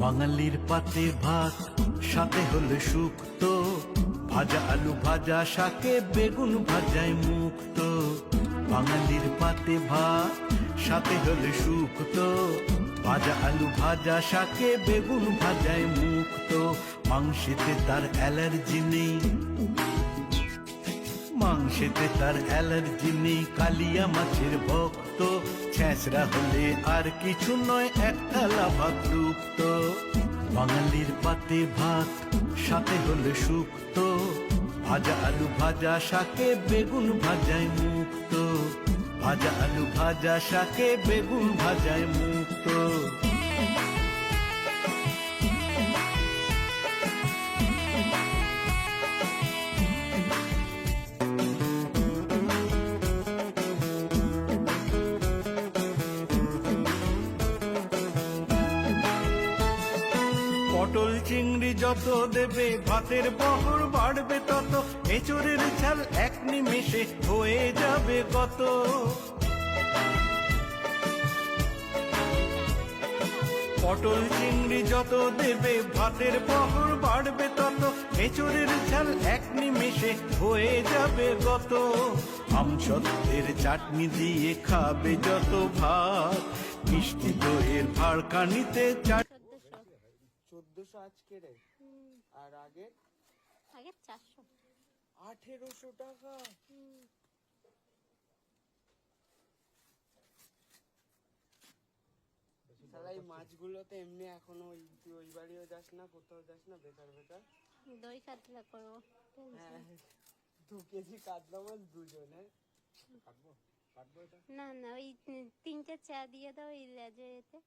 বাঙালির পাতে ভাত সাথে হলে শুক্তো, ভাজা আলু ভাজা শাকে বেগুন ভাজায় মুক্ত। বাঙালির পাতে ভাত সাথে হলে শুক্তো, ভাজা আলু ভাজা শাকে বেগুন ভাজায় মুক্ত। মাংসেতে তার অ্যালার্জি নেই, মাংসেতে তার অ্যালার্জি নেই, কালিয়া মাছের ভক্ত। ছেঁচড়া হলে আর কিছু নয়, একটা লাভাত ডুবত। বাঙালির পাতে ভাত সাথে হলে শুক্তো, ভাজা আলু ভাজা শাকে বেগুন ভাজায় মুক্ত। ভাজা আলু ভাজা শাকে বেগুন ভাজায় মুক্ত। পটল চিংড়ি যত দেবে ভাতের বহর বাড়বে তত, এঁচড়ের ঝাল এক নিমেষে হয়ে যাবে কত। পটল চিংড়ি যত দেবে ভাতের বহর বাড়বে তত, এঁচড়ের ঝাল এক নিমেষে হয়ে যাবে কত। আমসত্ত্বের চাটনি দিয়ে খাবে যত ভাত, মিষ্টি দইয়ের ভাড়কানিতে চাট। 1400 আজকে রে, আর আগে 400। 1800 টাকা। শালা এই মাছগুলোতে এমনি এখনো তুই ওই বাড়িও যাস না, কোথাও যাস না, বেকার বেকার। দই কাতলা করবো। হ্যাঁ 2 কেজি কাতলা মাছ দুজনে কাটবো। না না, ওই 3টে চা দিয়ে দাও এই লেজে এতে।